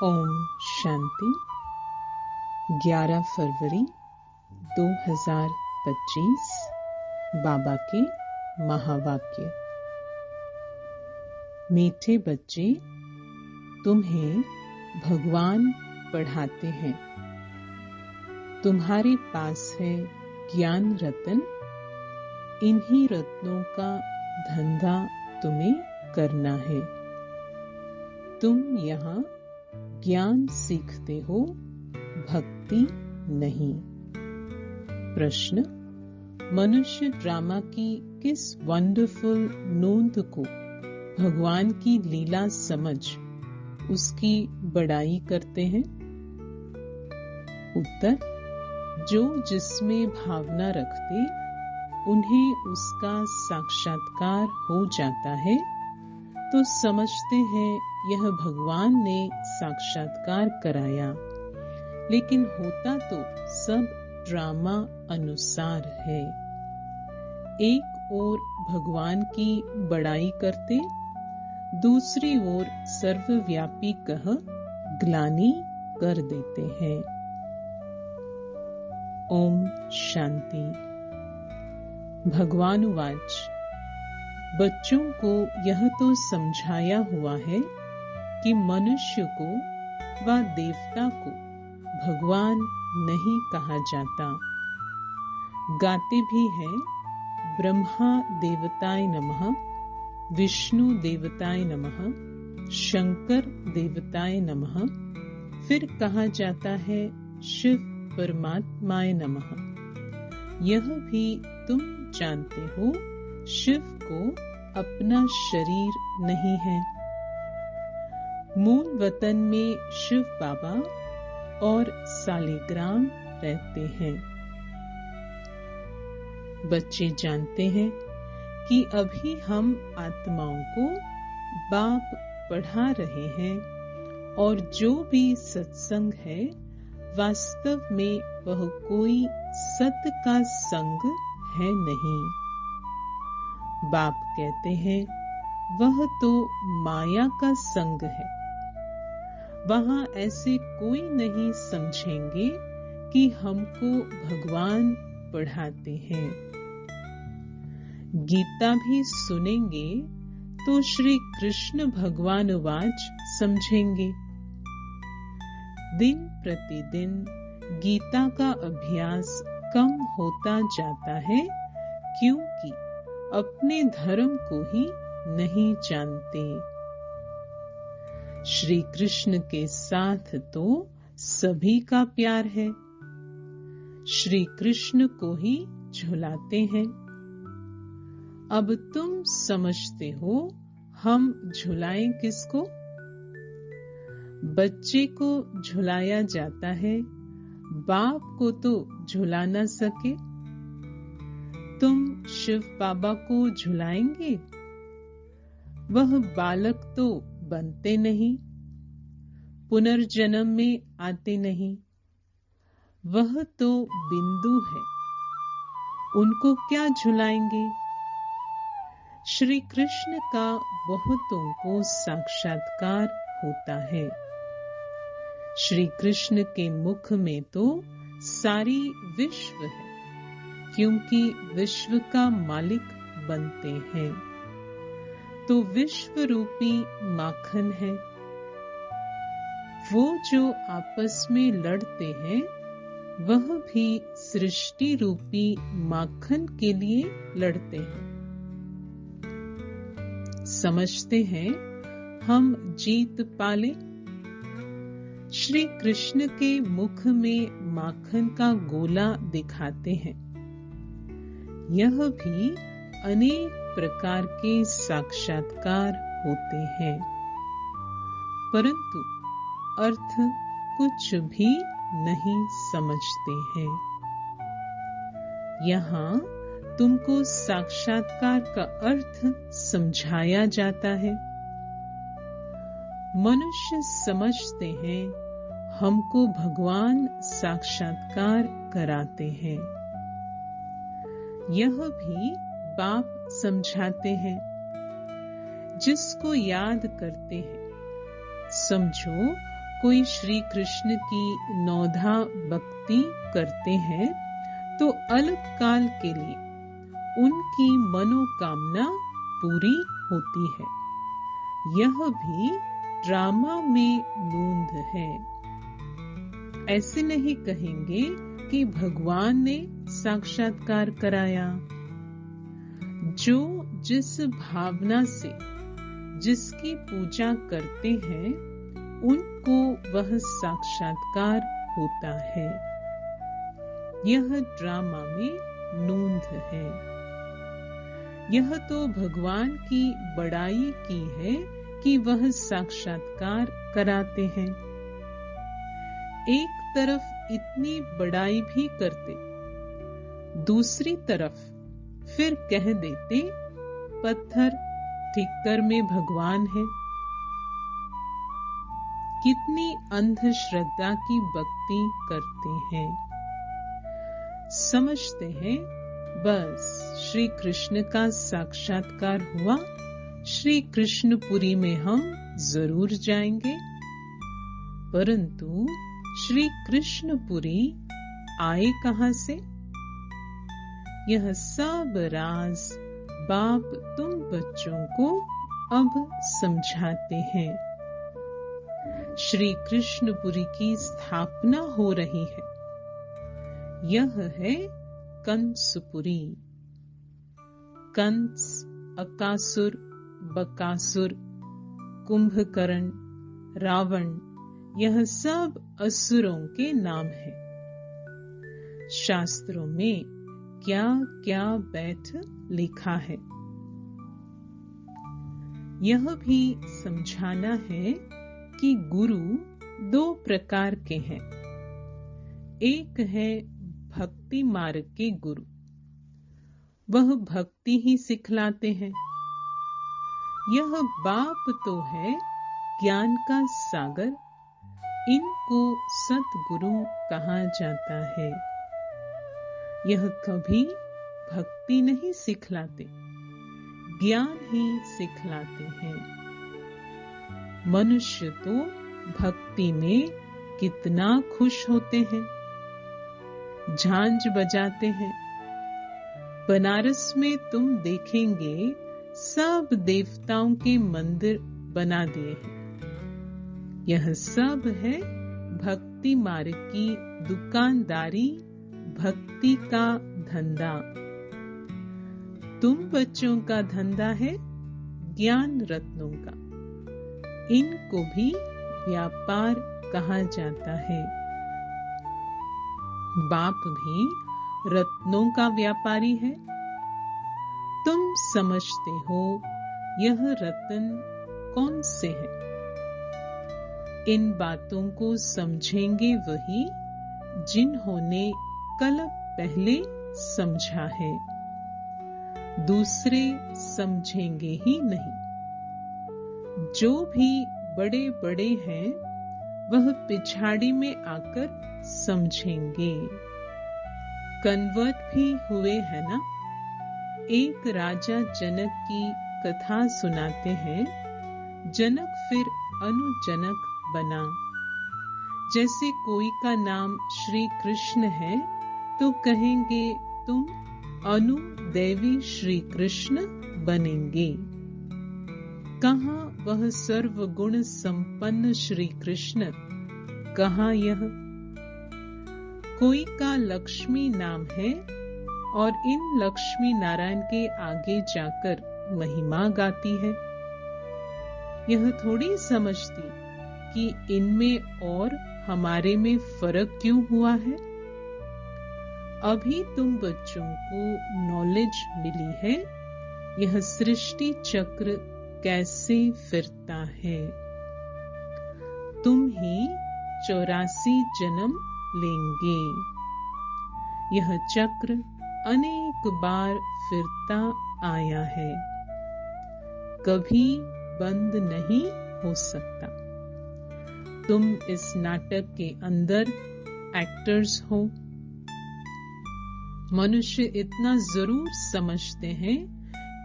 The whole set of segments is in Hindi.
ओम शांति। 11 फरवरी 2025 बाबा के महावाक्य। मीठे बच्चे, तुम्हें भगवान पढ़ाते हैं। तुम्हारे पास है ज्ञान रत्न। इन्हीं रत्नों का धंधा तुम्हें करना है। तुम यहाँ ज्ञान सीखते हो, भक्ति नहीं। प्रश्न: मनुष्य ड्रामा की किस वंडरफुल नोंद को भगवान की लीला समझ उसकी बड़ाई करते हैं? उत्तर: जो जिसमें भावना रखते उन्हें उसका साक्षात्कार हो जाता है तो समझते हैं यह भगवान ने साक्षात्कार कराया। लेकिन होता तो सब ड्रामा अनुसार है। एक ओर भगवान की बड़ाई करते, दूसरी ओर सर्वव्यापी कह ग्लानि कर देते हैं। ओम शांति। भगवान वाच: बच्चों को यह तो समझाया हुआ है कि मनुष्य को व देवता को भगवान नहीं कहा जाता। गाते भी हैं ब्रह्मा देवताय नमः, विष्णु देवताय नमः, शंकर देवताय नमः। फिर कहा जाता है शिव परमात्माय नमः। यह भी तुम जानते हो शिव को अपना शरीर नहीं है। मूल वतन में शिव बाबा और सालिग्राम रहते हैं। बच्चे जानते हैं कि अभी हम आत्माओं को बाप पढ़ा रहे हैं और जो भी सत्संग है वास्तव में वह कोई सत्य का संग है नहीं। बाप कहते हैं वह तो माया का संग है। वहां ऐसे कोई नहीं समझेंगे कि हमको भगवान पढ़ाते हैं। गीता भी सुनेंगे तो श्री कृष्ण भगवान वाच समझेंगे। दिन प्रतिदिन गीता का अभ्यास कम होता जाता है क्योंकि अपने धर्म को ही नहीं जानते। श्री कृष्ण के साथ तो सभी का प्यार है। श्री कृष्ण को ही झुलाते हैं। अब तुम समझते हो हम झुलाएं किसको? बच्चे को झुलाया जाता है, बाप को तो झुला न सके। तुम शिव बाबा को झुलाएंगे? वह बालक तो बनते नहीं, पुनर्जन्म में आते नहीं। वह तो बिंदु है, उनको क्या झुलाएंगे? श्री कृष्ण का बहुतों को साक्षात्कार होता है। श्री कृष्ण के मुख में तो सारी विश्व है क्योंकि विश्व का मालिक बनते हैं। तो विश्व रूपी माखन है। वो जो आपस में लड़ते हैं वह भी सृष्टि रूपी माखन के लिए लड़ते हैं। समझते हैं हम जीत पाले। श्री कृष्ण के मुख में माखन का गोला दिखाते हैं। यह भी अनेक प्रकार के साक्षात्कार होते हैं, परंतु अर्थ कुछ भी नहीं समझते हैं। यहाँ तुमको साक्षात्कार का अर्थ समझाया जाता है। मनुष्य समझते हैं हमको भगवान साक्षात्कार कराते हैं। यह भी बाप समझाते हैं। जिसको याद करते हैं समझो कोई श्री कृष्ण की नौधा भक्ति करते हैं तो अलग काल के लिए उनकी मनोकामना पूरी होती है। यह भी ड्रामा में नूंद है। ऐसे नहीं कहेंगे कि भगवान ने साक्षात्कार कराया। जो जिस भावना से जिसकी पूजा करते हैं उनको वह साक्षात्कार होता है। यह ड्रामा में नूंद है। यह तो भगवान की बड़ाई की है कि वह साक्षात्कार कराते हैं। एक तरफ इतनी बड़ाई भी करते, दूसरी तरफ फिर कह देते पत्थर ठिक्कर में भगवान है। कितनी अंधश्रद्धा की भक्ति करते हैं। समझते हैं बस श्री कृष्ण का साक्षात्कार हुआ, श्री कृष्णपुरी में हम जरूर जाएंगे। परंतु श्री कृष्णपुरी आए कहां से? यह सब राज बाप तुम बच्चों को अब समझाते हैं। श्री कृष्णपुरी की स्थापना हो रही है। यह है कंसपुरी। कंस, अकासुर, बकासुर, कुंभकर्ण, रावण, यह सब असुरों के नाम हैं। शास्त्रों में क्या क्या बैठ लिखा है। यह भी समझाना है कि गुरु दो प्रकार के हैं। एक है भक्ति मार्ग के गुरु, वह भक्ति ही सिखलाते हैं। यह बाप तो है ज्ञान का सागर, इनको सतगुरु कहा जाता है। यह कभी भक्ति नहीं सिखलाते, ज्ञान ही सिखलाते हैं। मनुष्य तो भक्ति में कितना खुश होते हैं, झांझ बजाते हैं। बनारस में तुम देखेंगे सब देवताओं के मंदिर बना दिए हैं। यह सब है भक्ति मार्ग की दुकानदारी, भक्ति का धंधा। तुम बच्चों का धंधा है ज्ञान रत्नों का। इनको भी व्यापार कहा जाता है। बाप भी रत्नों का व्यापारी है। तुम समझते हो यह रत्न कौन से है? इन बातों को समझेंगे वही जिन्होंने कल पहले समझा है। दूसरे समझेंगे ही नहीं। जो भी बड़े बड़े हैं वह पिछाड़ी में आकर समझेंगे। कन्वर्ट भी हुए हैं ना। एक राजा जनक की कथा सुनाते हैं। जनक फिर अनुजनक बना। जैसे कोई का नाम श्री कृष्ण है तो कहेंगे तुम अनुदेवी श्री कृष्ण बनेंगे। कहाँ वह सर्वगुण संपन्न श्री कृष्ण, कहाँ यह? कोई का लक्ष्मी नाम है और इन लक्ष्मी नारायण के आगे जाकर महिमा गाती है। यह थोड़ी समझती कि इनमें और हमारे में फर्क क्यों हुआ है। अभी तुम बच्चों को नॉलेज मिली है यह सृष्टि चक्र कैसे फिरता है। तुम ही 84 जन्म लेंगे। यह चक्र अनेक बार फिरता आया है, कभी बंद नहीं हो सकता। तुम इस नाटक के अंदर एक्टर्स हो। मनुष्य इतना जरूर समझते हैं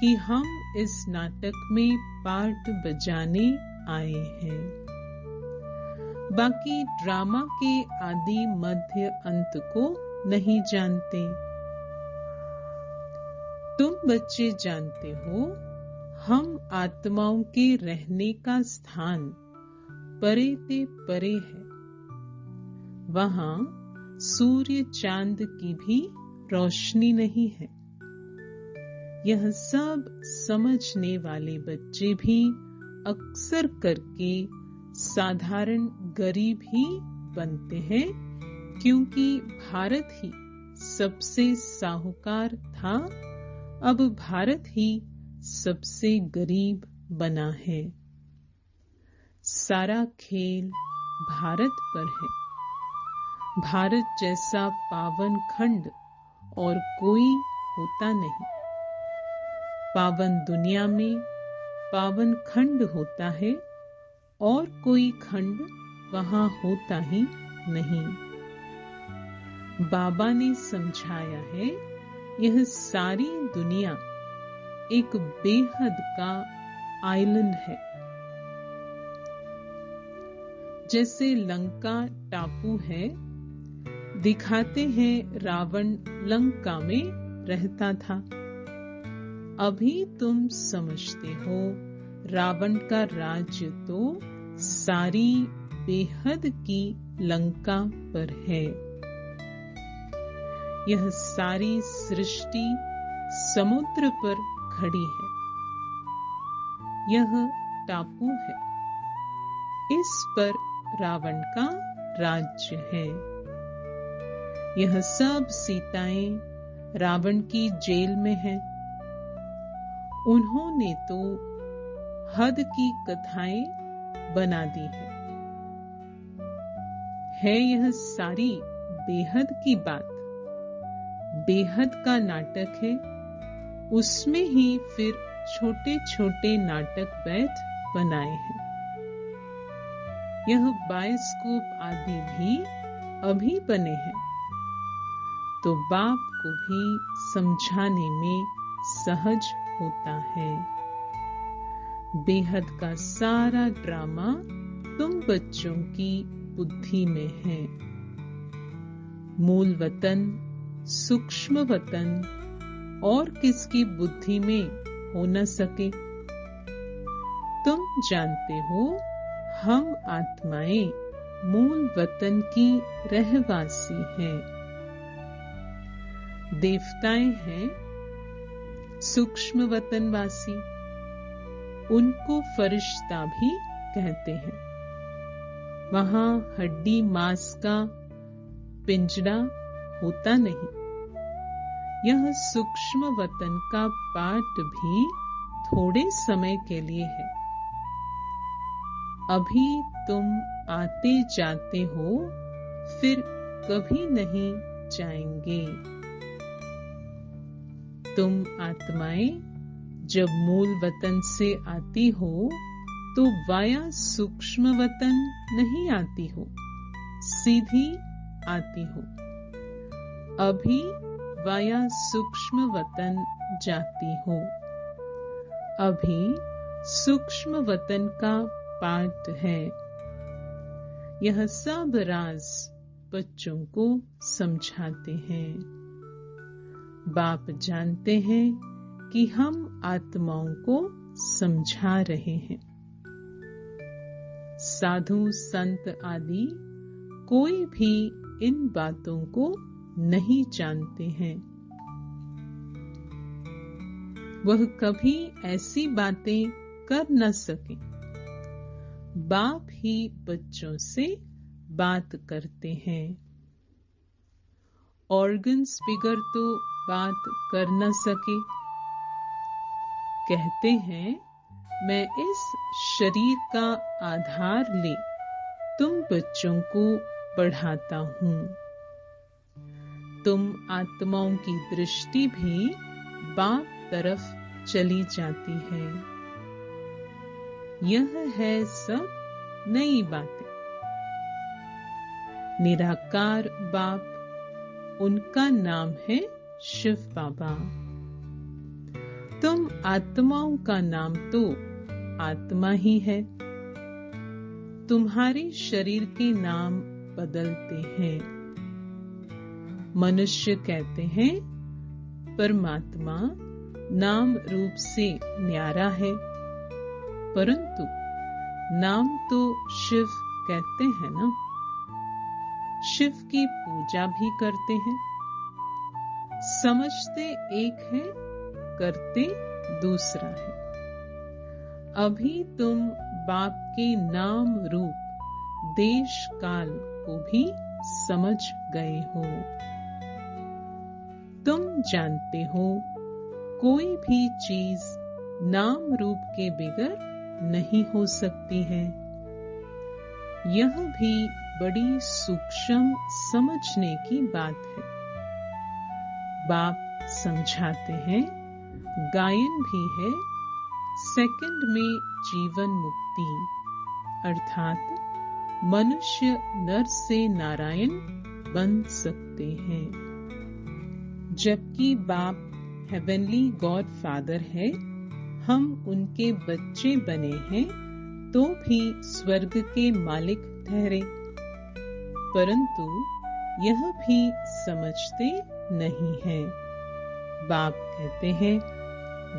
कि हम इस नाटक में पार्ट बजाने आए हैं। बाकी ड्रामा के आदि मध्य अंत को नहीं जानते। तुम बच्चे जानते हो, हम आत्माओं के रहने का स्थान परे ते परे है। वहां सूर्य चांद की भी रोशनी नहीं है। यह सब समझने वाले बच्चे भी अक्सर करके साधारण गरीब ही बनते हैं, क्योंकि भारत ही सबसे साहूकार था, अब भारत ही सबसे गरीब बना है। सारा खेल भारत पर है। भारत जैसा पावन खंड और कोई होता नहीं। पावन दुनिया में पावन खंड होता है और कोई खंड वहां होता ही नहीं। बाबा ने समझाया है, यह सारी दुनिया एक बेहद का आइलैंड है। जैसे लंका टापू है, दिखाते हैं रावण लंका में रहता था। अभी तुम समझते हो, रावण का राज्य तो सारी बेहद की लंका पर है। यह सारी सृष्टि समुद्र पर खड़ी है। यह टापू है, इस पर रावण का राज्य है। यह सब सीताएं रावण की जेल में हैं। उन्होंने तो हद की कथाएं बना दी है यह सारी बेहद की बात। बेहद का नाटक है, उसमें ही फिर छोटे छोटे नाटक बैठ बनाए हैं। यह बायोस्कोप आदि भी अभी बने हैं, तो बाप को भी समझाने में सहज होता है। बेहद का सारा ड्रामा तुम बच्चों की बुद्धि में है। मूल वतन, सूक्ष्म वतन और किसकी बुद्धि में हो न सके। तुम जानते हो, हम आत्माएं मूल वतन की रहवासी हैं। देवताएं हैं सूक्ष्म वतनवासी, उनको फरिश्ता भी कहते हैं। वहां हड्डी मांस का पिंजरा होता नहीं। यह सूक्ष्म वतन का पाठ भी थोड़े समय के लिए है। अभी तुम आते जाते हो, फिर कभी नहीं जाएंगे। तुम आत्माएं जब मूल वतन से आती हो, तो वाया सूक्ष्म वतन नहीं आती हो, सीधी आती हो। अभी वाया सूक्ष्म वतन जाती हो। अभी सूक्ष्म वतन का पाठ है। यह सब राज बच्चों को समझाते हैं। बाप जानते हैं कि हम आत्माओं को समझा रहे हैं। साधु संत आदि कोई भी इन बातों को नहीं जानते हैं। वह कभी ऐसी बातें कर न सके। बाप ही बच्चों से बात करते हैं। ऑर्गन स्पीकर तो बात कर न सके। कहते हैं, मैं इस शरीर का आधार ले तुम बच्चों को पढ़ाता हूँ। तुम आत्माओं की दृष्टि भी बाप तरफ चली जाती है। यह है सब नई बातें। निराकार बाप, उनका नाम है शिव बाबा। तुम आत्माओं का नाम तो आत्मा ही है। तुम्हारे शरीर के नाम बदलते हैं। मनुष्य कहते हैं परमात्मा नाम रूप से न्यारा है, परंतु नाम तो शिव कहते हैं ना। शिव की पूजा भी करते हैं। समझते एक है, करते दूसरा है। अभी तुम बाप के नाम रूप देश काल को भी समझ गए हो। तुम जानते हो कोई भी चीज नाम रूप के बिगर नहीं हो सकती है। यह भी बड़ी सूक्ष्म समझने की बात है। बाप समझाते हैं गायन भी है सेकंड में जीवन मुक्ति, अर्थात मनुष्य नर से नारायण बन सकते हैं। जबकि बाप हेवनली गॉड फादर है, हम उनके बच्चे बने हैं तो भी स्वर्ग के मालिक ठहरे, परंतु यह भी समझते नहीं है। बाप कहते हैं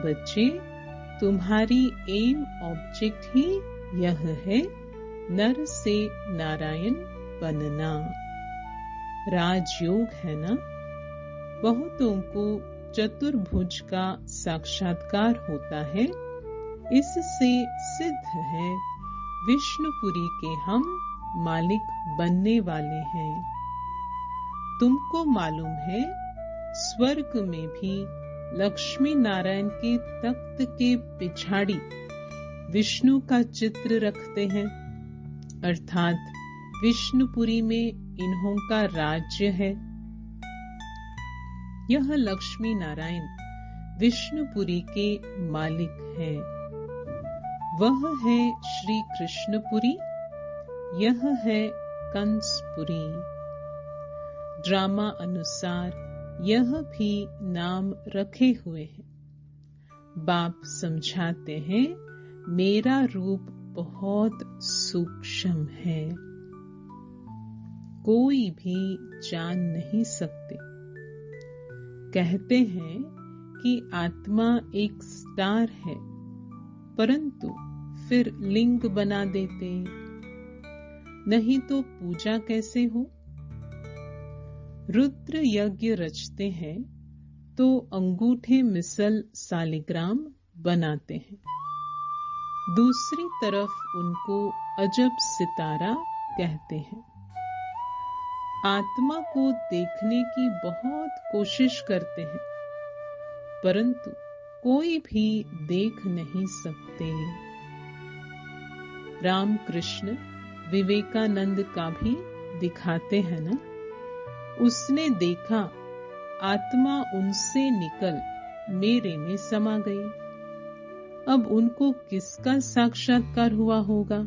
बच्चे, तुम्हारी एम ऑब्जेक्ट ही यह है नर से नारायण बनना। राजयोग है ना। बहुतों को चतुर्भुज का साक्षात्कार होता है। इससे सिद्ध है विष्णुपुरी के हम मालिक बनने वाले हैं। तुमको मालूम है स्वर्ग में भी लक्ष्मी नारायण के तख्त के पिछाड़ी विष्णु का चित्र रखते हैं, अर्थात विष्णुपुरी में इन्हों का राज्य है। यह लक्ष्मी नारायण विष्णुपुरी के मालिक है। वह है श्री कृष्णपुरी, यह है कंसपुरी। ड्रामा अनुसार यह भी नाम रखे हुए हैं। बाप समझाते हैं मेरा रूप बहुत सूक्ष्म है, कोई भी जान नहीं सकते। कहते हैं कि आत्मा एक स्टार है, परंतु फिर लिंग बना देते, नहीं तो पूजा कैसे हो। रुद्र यज्ञ रचते हैं तो अंगूठे मिसल सालिग्राम बनाते हैं। दूसरी तरफ उनको अजब सितारा कहते हैं। आत्मा को देखने की बहुत कोशिश करते हैं, परंतु कोई भी देख नहीं सकते। रामकृष्ण विवेकानंद का भी दिखाते हैं ना। उसने देखा आत्मा उनसे निकल मेरे में समा गई। अब उनको किसका साक्षात्कार हुआ होगा?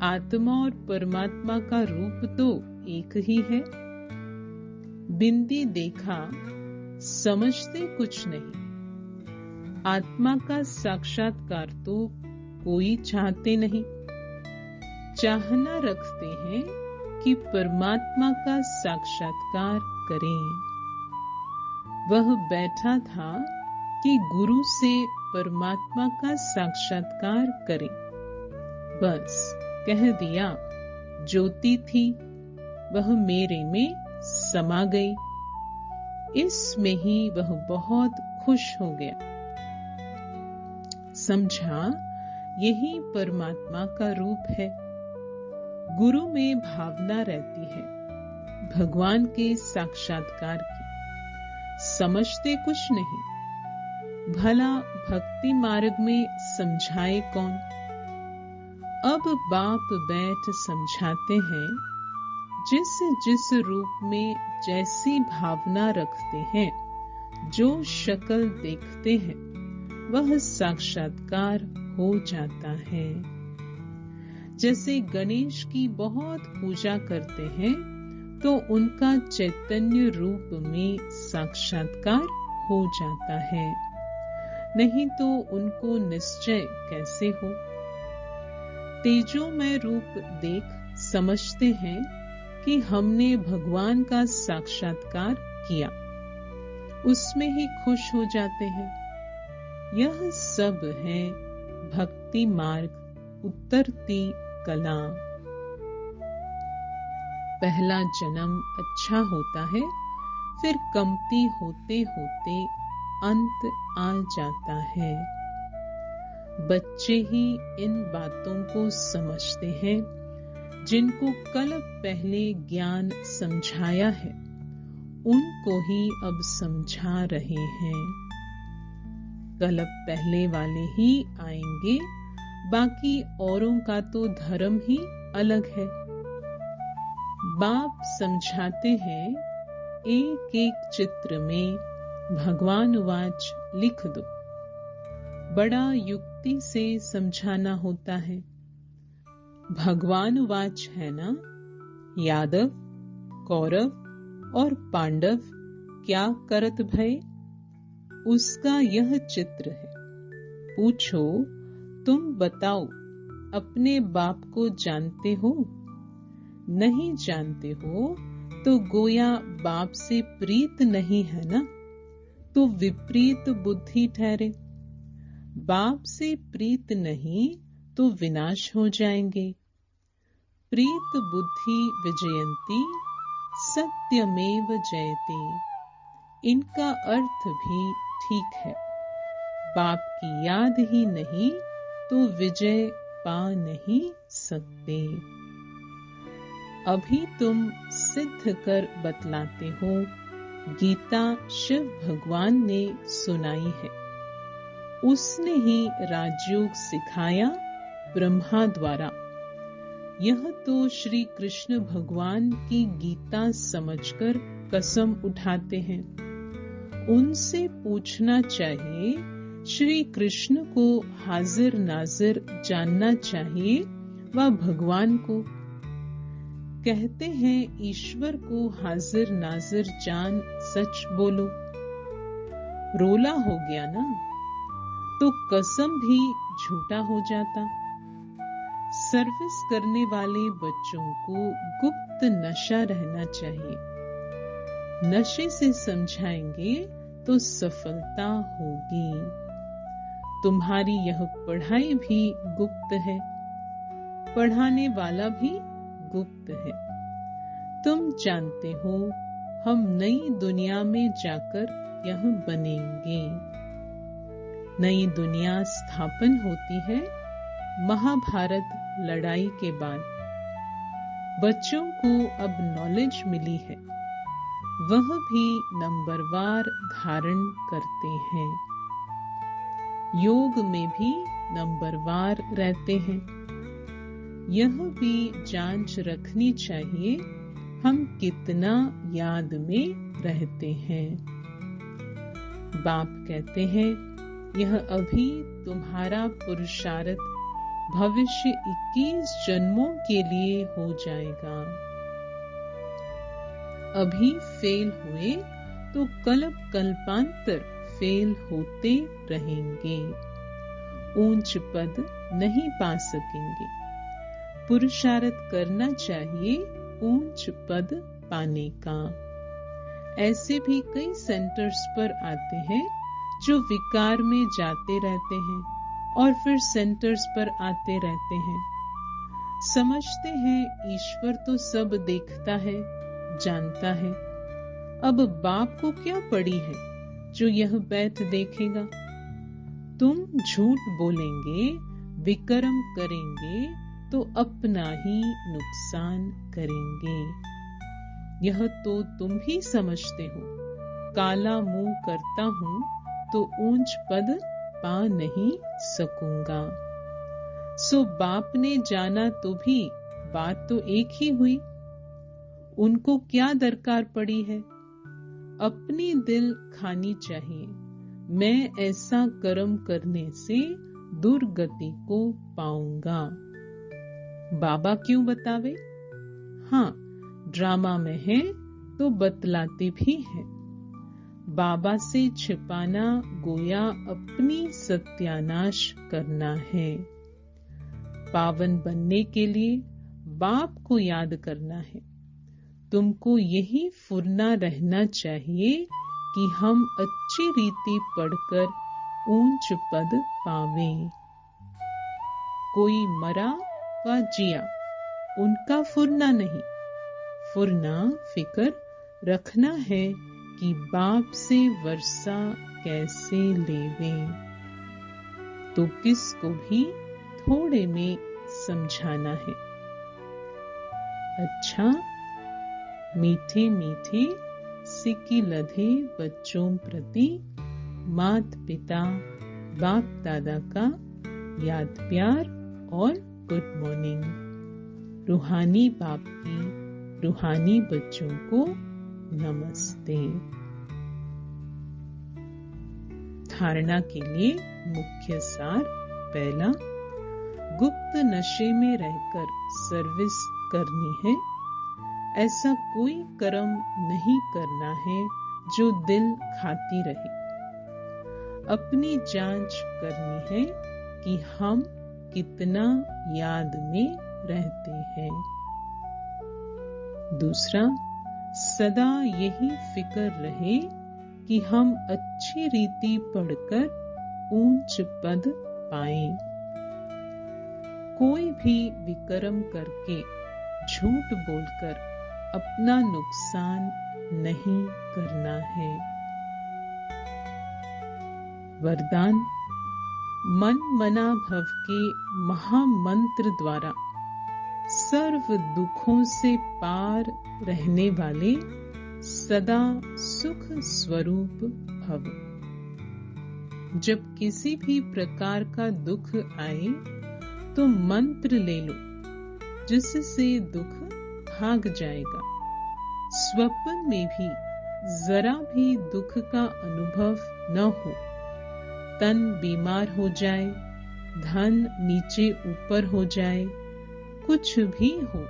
आत्मा और परमात्मा का रूप तो एक ही है। बिंदी देखा, समझते कुछ नहीं। आत्मा का साक्षात्कार तो कोई चाहते नहीं। चाहना रखते हैं कि परमात्मा का साक्षात्कार करें। वह बैठा था कि गुरु से परमात्मा का साक्षात्कार करें। बस कह दिया, ज्योति थी वह मेरे में समा गई। इसमें ही वह बहुत खुश हो गया। समझा यही परमात्मा का रूप है। गुरु में भावना रहती है भगवान के साक्षात्कार की। समझते कुछ नहीं। भला भक्ति मार्ग में समझाए कौन? अब बाप बैठ समझाते हैं। जिस जिस रूप में जैसी भावना रखते हैं, जो शक्ल देखते हैं, वह साक्षात्कार हो जाता है। जैसे गणेश की बहुत पूजा करते हैं तो उनका चैतन्य रूप में साक्षात्कार हो जाता है, नहीं तो उनको निश्चय कैसे हो। तेजोमय रूप देख समझते हैं कि हमने भगवान का साक्षात्कार किया, उसमें ही खुश हो जाते हैं। यह सब है भक्ति मार्ग उतरती कला। पहला जन्म अच्छा होता है, फिर कमती होते होते अंत आ जाता है। बच्चे ही इन बातों को समझते हैं जिनको कल पहले ज्ञान समझाया है, उनको ही अब समझा रहे हैं। कल पहले वाले ही आएंगे, बाकी औरों का तो धर्म ही अलग है। बाप समझाते हैं, एक एक चित्र में भगवान वाच लिख दो। बड़ा युक्ति से समझाना होता है। भगवान वाच है ना, यादव, कौरव और पांडव क्या करत भय, उसका यह चित्र है। पूछो, तुम बताओ, अपने बाप को जानते हो? नहीं जानते हो तो गोया बाप से प्रीत नहीं है ना, तो विपरीत बुद्धि ठहरे। बाप से प्रीत नहीं तो विनाश हो जाएंगे। प्रीत बुद्धि विजयंती सत्यमेव जयते, इनका अर्थ भी ठीक है। बाप की याद ही नहीं तो विजय पा नहीं सकते। अभी तुम सिद्ध कर बतलाते हो, गीता शिव भगवान ने सुनाई है। उसने ही राजयोग सिखाया ब्रह्मा द्वारा। यह तो श्री कृष्ण भगवान की गीता समझकर कसम उठाते हैं। उनसे पूछना चाहिए, श्री कृष्ण को हाजिर नाजिर जानना चाहिए व भगवान को। कहते हैं ईश्वर को हाजिर नाजिर जान सच बोलो। रोला हो गया ना, तो कसम भी झूठा हो जाता। सर्विस करने वाले बच्चों को गुप्त नशा रहना चाहिए। नशे से समझाएंगे तो सफलता होगी। तुम्हारी यह पढ़ाई भी गुप्त है, पढ़ाने वाला भी गुप्त है। तुम जानते हो, हम नई दुनिया में जाकर यह बनेंगे। नई दुनिया स्थापन होती है महाभारत लड़ाई के बाद। बच्चों को अब नॉलेज मिली है, वह भी नंबरवार धारण करते हैं। योग में भी नंबरवार रहते हैं। यह भी जांच रखनी चाहिए, हम कितना याद में रहते हैं। बाप कहते हैं, यह अभी तुम्हारा पुरुषार्थ भविष्य 21 जन्मों के लिए हो जाएगा। अभी फेल हुए तो कल्प कल्पांतर फेल होते रहेंगे, ऊंच पद नहीं पा सकेंगे। पुरुषार्थ करना चाहिए ऊंच पद पाने का। ऐसे भी कई सेंटर्स पर आते हैं जो विकार में जाते रहते हैं और फिर सेंटर्स पर आते रहते हैं। समझते हैं ईश्वर तो सब देखता है, जानता है। अब बाप को क्या पड़ी है जो यह बैठ देखेगा। तुम झूठ बोलेंगे, विकर्म करेंगे तो अपना ही नुकसान करेंगे। यह तो तुम भी समझते हो। काला मुंह करता हूं तो ऊंच पद पा नहीं सकूंगा। सो बाप ने जाना तो भी बात तो एक ही हुई। उनको क्या दरकार पड़ी है। अपनी दिल खानी चाहिए, मैं ऐसा कर्म करने से दुर्गति को पाऊंगा। बाबा क्यों बतावे? हाँ, ड्रामा में है तो बतलाते भी है। बाबा से छिपाना गोया अपनी सत्यानाश करना है। पावन बनने के लिए बाप को याद करना है। तुमको यही फुरना रहना चाहिए कि हम अच्छी रीति पढ़कर ऊंच पद पावें। कोई मरा व जिया, उनका फुरना नहीं, फुरना फिक्र रखना है कि बाप से वर्षा कैसे लेवें। तो किसको भी थोड़े में समझाना है। अच्छा, मीठे मीठे सिक्की लधे बच्चों प्रति मात पिता बाप दादा का याद प्यार और गुड मॉर्निंग। रूहानी बाप की रूहानी बच्चों को नमस्ते। धारणा के लिए मुख्य सार। पहला, गुप्त नशे में रहकर सर्विस करनी है। ऐसा कोई कर्म नहीं करना है जो दिल खाती रहे। अपनी जांच करनी है कि हम कितना याद में रहते हैं। दूसरा, सदा यही फिक्र रहे कि हम अच्छी रीति पढ़कर ऊंच पद पाएं। कोई भी विकर्म करके झूठ बोलकर अपना नुकसान नहीं करना है। वरदान, मन मना भव के महामंत्र द्वारा सर्व दुखों से पार रहने वाले सदा सुख स्वरूप भव। जब किसी भी प्रकार का दुख आए तो मंत्र ले लो, जिससे दुख भाग जाएगा। स्वप्न में भी जरा भी दुख का अनुभव न हो। तन बीमार हो जाए, धन नीचे ऊपर हो जाए, कुछ भी हो,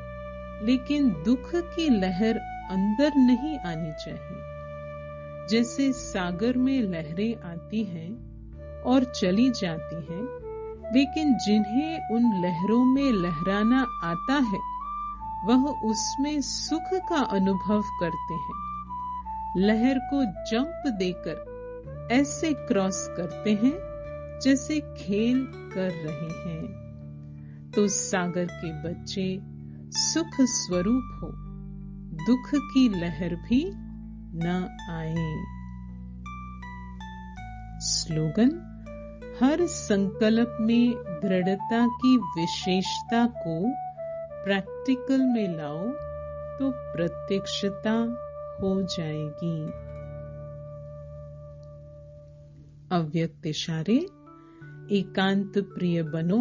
लेकिन दुख की लहर अंदर नहीं आनी चाहिए। जैसे सागर में लहरें आती हैं और चली जाती हैं, लेकिन जिन्हें उन लहरों में लहराना आता है वह उसमें सुख का अनुभव करते हैं। लहर को जंप देकर ऐसे क्रॉस करते हैं जैसे खेल कर रहे हैं। तो सागर के बच्चे सुख स्वरूप हो, दुख की लहर भी न आए। स्लोगन, हर संकल्प में दृढ़ता की विशेषता को प्रैक्टिकल में लाओ तो प्रत्यक्षता हो जाएगी। अव्यक्त इशारे, एकांत प्रिय बनो,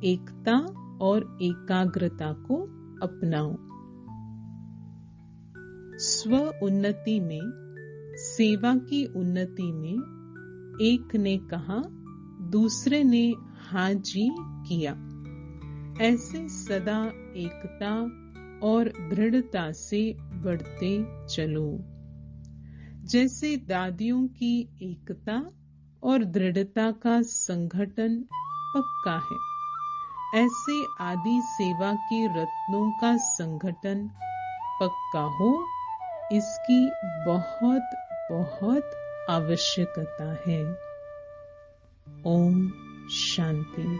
एकता और एकाग्रता को अपनाओ। स्व उन्नति में, सेवा की उन्नति में एक ने कहा, दूसरे ने हाँ जी किया। ऐसे सदा एकता और दृढ़ता से बढ़ते चलो। जैसे दादियों की एकता और दृढ़ता का संगठन पक्का है, ऐसे आदि सेवा के रत्नों का संगठन पक्का हो, इसकी बहुत बहुत आवश्यकता है। ओम शांति।